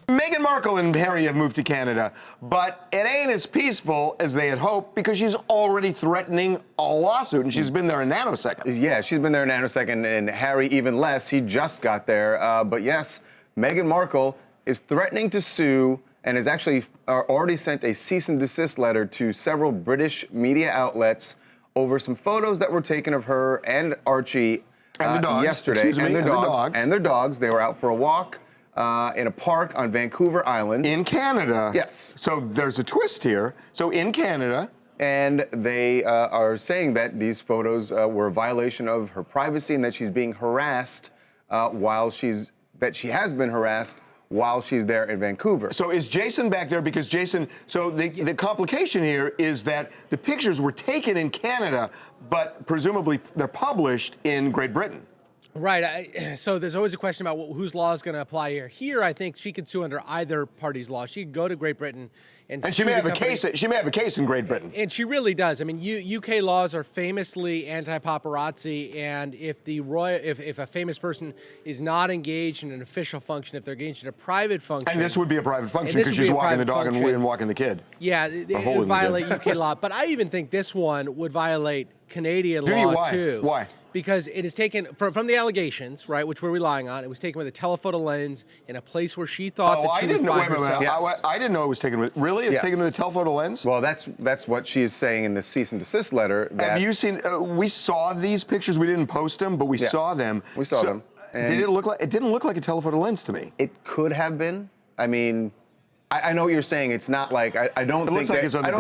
Meghan Markle and Harry have moved to Canada, but it ain't as peaceful as they had hoped because she's already threatening a lawsuit, and she's been there a nanosecond. Yeah, she's been there a nanosecond, and Harry even less. He just got there. But yes, Meghan Markle is threatening to sue and has actually already sent a cease and desist letter to several British media outlets over some photos that were taken of her and Archie and the dogs, yesterday. And their dogs. They were out for a walk in a park on Vancouver Island. In Canada. Yes. So there's a twist here. So in Canada. And they are saying that these photos were a violation of her privacy and that she's being harassed that she has been harassed while she's there in Vancouver. So is Jason back there? Because Jason, so the complication here is that the pictures were taken in Canada, but presumably they're published in Great Britain. Right. So there's always a question about whose law is going to apply here. Here, I think she could sue under either party's law. She could go to Great Britain and she may have a case. She may have a case in Great Britain. And she really does. I mean, UK laws are famously anti-paparazzi, and if a famous person is not engaged in an official function, if they're engaged in a private function, and this would be a private function because she's walking the dog and walking the kid. Yeah, it would violate UK law. But I even think this one would violate Canadian law too. Why? Because it is taken from the allegations, right, which we're relying on. It was taken with a telephoto lens in a place where she thought that she was by herself. Yes. I didn't know it was taken with. Really, it's taken with a telephoto lens. Well, that's what she is saying in the cease and desist letter. Have you seen? We saw these pictures. We didn't post them, but we saw them. We saw them. Did it look like? It didn't look like a telephoto lens to me. It could have been. I mean, I know what you're saying. It's not like I don't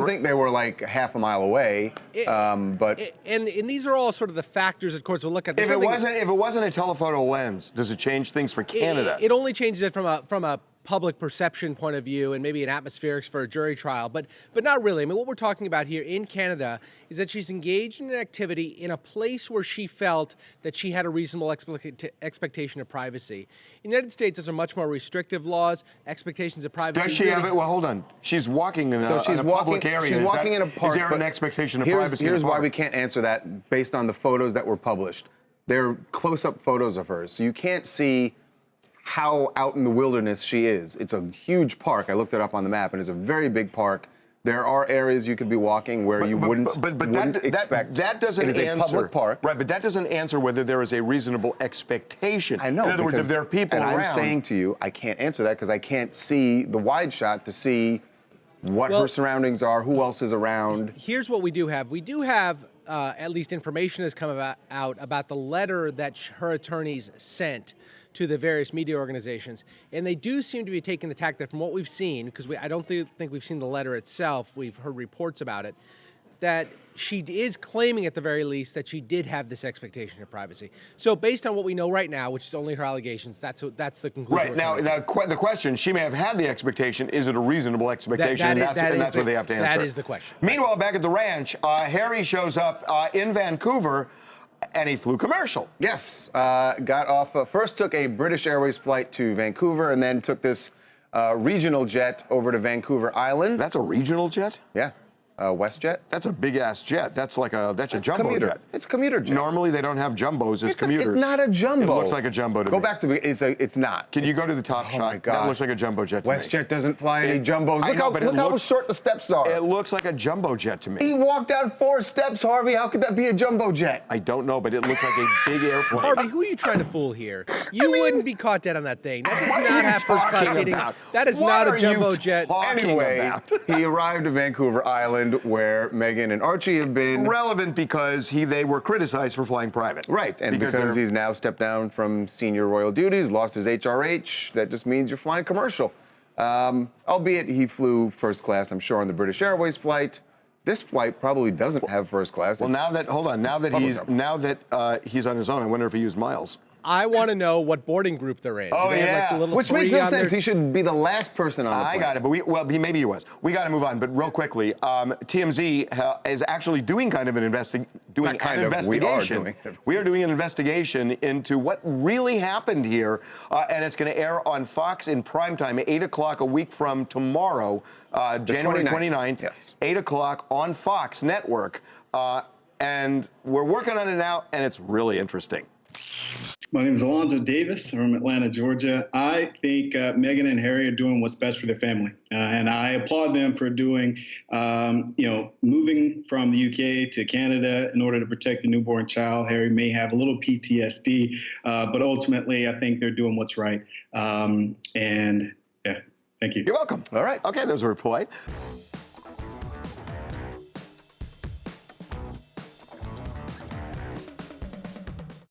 think they were like half a mile away. But these are all sort of the factors that courts will look at. If it wasn't a telephoto lens, does it change things for Canada? It only changes it from a public perception point of view and maybe an atmospherics for a jury trial, but not really. I mean, what we're talking about here in Canada is that she's engaged in an activity in a place where she felt that she had a reasonable expectation of privacy. In the United States, those are much more restrictive laws, expectations of privacy. Does she have it? Well, hold on. She's walking in a public area. She's walking in a park. Is there an expectation of privacy? Here's why we can't answer that based on the photos that were published. They're close-up photos of her, so you can't see how out in the wilderness she is. It's a huge park. I looked it up on the map, and it's a very big park. There are areas you could be walking where you wouldn't expect. That doesn't answer. It is a public park. Right, but that doesn't answer whether there is a reasonable expectation. I know. In other words, if there are people around. And I'm saying to you, I can't answer that because I can't see the wide shot to see what her surroundings are, who else is around. Here's what we do have. We do have at least information has come out about the letter that her attorneys sent to the various media organizations, and they do seem to be taking the tack that, from what we've seen, because I don't think we've seen the letter itself, we've heard reports about it, that she is claiming at the very least that she did have this expectation of privacy. So based on what we know right now, which is only her allegations, that's the conclusion. Right, now the question, she may have had the expectation, is it a reasonable expectation? And that's what they have to answer. That is the question. Meanwhile, back at the ranch, Harry shows up in Vancouver, and he flew commercial. Yes, got off, first took a British Airways flight to Vancouver and then took this regional jet over to Vancouver Island. That's a regional jet? Yeah. WestJet. That's a big-ass jet. That's a jumbo jet. It's a commuter jet. Normally, they don't have jumbos as commuters. It's not a jumbo. It looks like a jumbo to me. Go back to it's not. Can you go to the top shot? Oh, my God. That looks like a jumbo jet to me. WestJet doesn't fly any jumbos. Look how short the steps are. It looks like a jumbo jet to me. He walked down 4 steps, Harvey. How could that be a jumbo jet? I don't know, but it looks like a big airplane. Harvey, who are you trying to fool here? You wouldn't be caught dead on that thing. That does not have first-class seating. That is not a jumbo jet. Anyway, he arrived at Vancouver Island, where Meghan and Archie have been relevant because they were criticized for flying private. Right, and because he's now stepped down from senior royal duties, lost his HRH, that just means you're flying commercial. Albeit he flew first class, I'm sure, on the British Airways flight. This flight probably doesn't have first class. Well, now that he's on his own, I wonder if he used miles. I want to know what boarding group they're in. Oh, yeah. Which makes no sense. He should be the last person on the plane. I got it, but maybe he was. We got to move on, but real quickly, TMZ is actually doing kind of an investigation. We are doing an investigation into what really happened here, and it's going to air on Fox in primetime, 8 o'clock a week from tomorrow, January 29th, yes. 8 o'clock on Fox Network. And we're working on it now, and it's really interesting. My name is Alonzo Davis. I'm from Atlanta, Georgia. I think Meghan and Harry are doing what's best for their family. And I applaud them for doing, moving from the UK to Canada in order to protect the newborn child. Harry may have a little PTSD, but ultimately I think they're doing what's right. And yeah, thank you. You're welcome. All right. Okay, there's a reply.